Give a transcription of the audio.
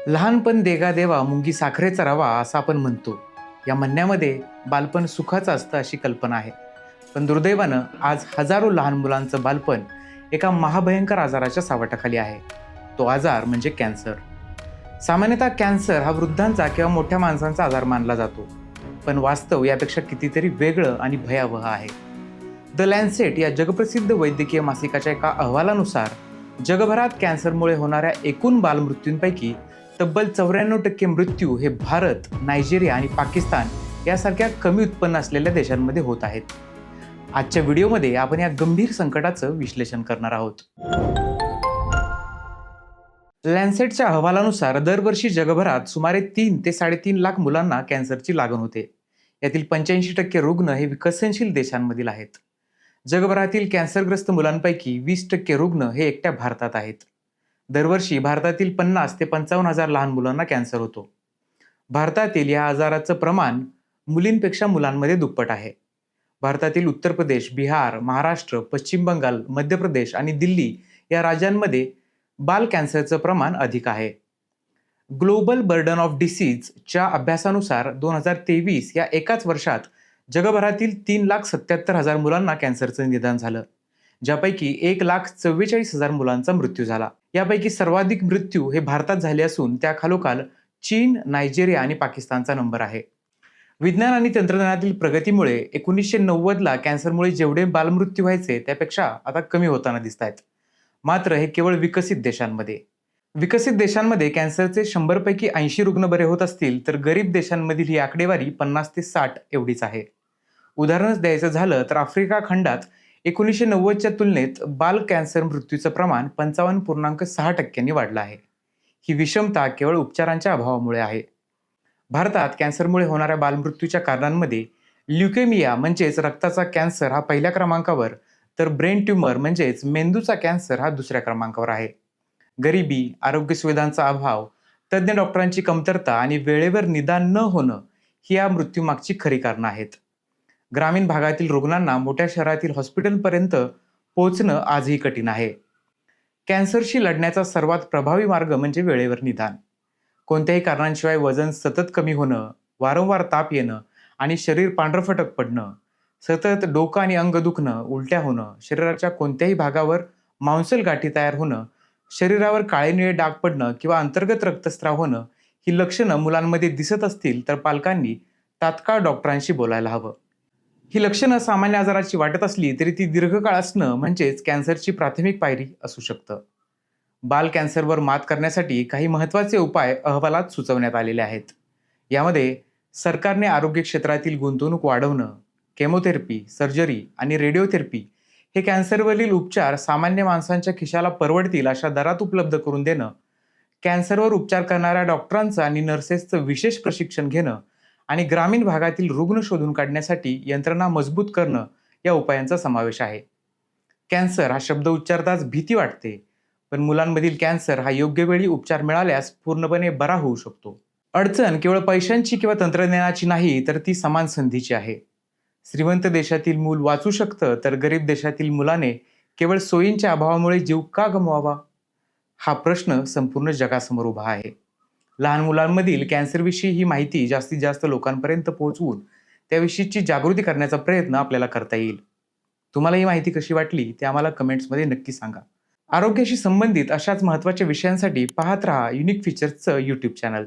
लहानपण देगा देवा मुंगी साखरेचा रवा असं आपण म्हणतो. या म्हणण्यामध्ये बालपण सुखाचं असतं अशी कल्पना आहे. पण दुर्दैवानं आज हजारो लहान मुलांचं बालपण एका महाभयंकर आजाराच्या सावटाखाली आहे. तो आजार म्हणजे कॅन्सर. सामान्यतः कॅन्सर हा वृद्धांचा किंवा मोठ्या माणसांचा आजार मानला जातो, पण वास्तव यापेक्षा कितीतरी वेगळं आणि भयावह आहे. द लॅन्सेट या जगप्रसिद्ध वैद्यकीय मासिकाच्या एका अहवालानुसार जगभरात कॅन्सरमुळे होणाऱ्या एकूण बालमृत्यूंपैकी तब्बल 94% मृत्यू हे भारत, नायजेरिया आणि पाकिस्तान यासारख्या कमी उत्पन्न असलेल्या देशांमध्ये होत आहेत. आजच्या व्हिडिओमध्ये आपण या गंभीर संकटाचं विश्लेषण करणार आहोत. लॅन्सेटच्या अहवालानुसार दरवर्षी जगभरात सुमारे 3 ते 3.5 लाख मुलांना कॅन्सरची लागण होते. यातील 85% रुग्ण हे विकसनशील देशांमधील आहेत. जगभरातील कॅन्सरग्रस्त मुलांपैकी 20% रुग्ण हे एकट्या भारतात आहेत. दरवर्षी भारतातील 50 ते 55 हजार लहान मुलांना कॅन्सर होतो. भारतातील या आजाराचं प्रमाण मुलींपेक्षा मुलांमध्ये दुप्पट आहे. भारतातील उत्तर प्रदेश, बिहार, महाराष्ट्र, पश्चिम बंगाल, मध्य प्रदेश आणि दिल्ली या राज्यांमध्ये बाल कॅन्सरचं प्रमाण अधिक आहे. ग्लोबल बर्डन ऑफ डिसीजच्या अभ्यासानुसार 2023 या एकाच वर्षात जगभरातील 3,77,000 मुलांना कॅन्सरचं निदान झालं, ज्यापैकी 1,44,000 मुलांचा मृत्यू झाला. यापैकी सर्वाधिक मृत्यू हे भारतात झाले असून त्याखालोखाल चीन, नायजेरिया आणि पाकिस्तानचा नंबर आहे. विज्ञान आणि तंत्रज्ञानातील प्रगतीमुळे 1990ला कॅन्सरमुळे जेवढे बालमृत्यू व्हायचे त्यापेक्षा आता कमी होताना दिसत आहेत. मात्र हे केवळ विकसित देशांमध्ये. विकसित देशांमध्ये कॅन्सरचे 100 पैकी 80 रुग्ण बरे होत असतील, तर गरीब देशांमधील ही आकडेवारी 50 ते 60 एवढीच आहे. उदाहरणच द्यायचं झालं तर आफ्रिका खंडात 1990च्या तुलनेत बाल कॅन्सर मृत्यूचं प्रमाण 55.6% वाढलं आहे. ही विषमता केवळ उपचारांच्या अभावामुळे आहे. भारतात कॅन्सरमुळे होणाऱ्या बालमृत्यूच्या कारणांमध्ये ल्युकेमिया म्हणजेच रक्ताचा कॅन्सर हा पहिल्या क्रमांकावर, तर ब्रेन ट्यूमर म्हणजेच मेंदूचा कॅन्सर हा दुसऱ्या क्रमांकावर आहे. गरिबी, आरोग्य सुविधांचा अभाव, तज्ज्ञ डॉक्टरांची कमतरता आणि वेळेवर निदान न होणं ही या मृत्यूमागची खरी कारणं आहेत. ग्रामीण भागातील रुग्णांना मोठ्या शहरातील हॉस्पिटलपर्यंत पोहोचणं आजही कठीण आहे. कॅन्सरशी लढण्याचा सर्वात प्रभावी मार्ग म्हणजे वेळेवर निदान. कोणत्याही कारणांशिवाय वजन सतत कमी होणं, वारंवार ताप येणं आणि शरीर पांढरफटक पडणं, सतत डोकं आणि अंग दुखणं, उलट्या होणं, शरीराच्या कोणत्याही भागावर मांसल गाठी तयार होणं, शरीरावर काळे निळे डाग पडणं किंवा अंतर्गत रक्तस्राव होणं ही लक्षणं मुलांमध्ये दिसत असतील तर पालकांनी तात्काळ डॉक्टरांशी बोलायला हवं. ही लक्षणं सामान्य आजाराची वाटत असली तरी ती दीर्घकाळ असणं म्हणजेच कॅन्सरची प्राथमिक पायरी असू शकतं. बाल कॅन्सरवर मात करण्यासाठी काही महत्त्वाचे उपाय अहवालात सुचवण्यात आलेले आहेत. यामध्ये सरकारने आरोग्य क्षेत्रातील गुंतवणूक वाढवणं, केमोथेरपी, सर्जरी आणि रेडिओथेरपी हे कॅन्सरवरील उपचार सामान्य माणसांच्या खिशाला परवडतील अशा दरात उपलब्ध करून देणं, कॅन्सरवर उपचार करणाऱ्या डॉक्टरांचं आणि नर्सेसचं विशेष प्रशिक्षण घेणं आणि ग्रामीण भागातील रुग्ण शोधून काढण्यासाठी यंत्रणा मजबूत करणं या उपायांचा समावेश आहे. कॅन्सर हा शब्द उच्चारताच भीती वाटते, पण मुलांमधील कॅन्सर हा योग्य वेळी उपचार मिळाल्यास पूर्णपणे बरा होऊ शकतो. अडचण केवळ पैशांची किंवा तंत्रज्ञानाची नाही, तर ती समान संधीची आहे. श्रीमंत देशातील मूल वाचू शकतं, तर गरीब देशातील मुलाने केवळ सोयींच्या अभावामुळे जीव का गमवावा? हा प्रश्न संपूर्ण जगासमोर उभा आहे. लहान मुलांमधील कॅन्सरविषयी ही माहिती जास्तीत जास्त लोकांपर्यंत पोहोचवून त्याविषयीची जागृती करण्याचा प्रयत्न आपल्याला करता येईल. तुम्हाला ही माहिती कशी वाटली ते आम्हाला कमेंट्समध्ये नक्की सांगा. आरोग्याशी संबंधित अशाच महत्त्वाच्या विषयांसाठी पाहत रहा युनिक फीचर्सचं YouTube चॅनल.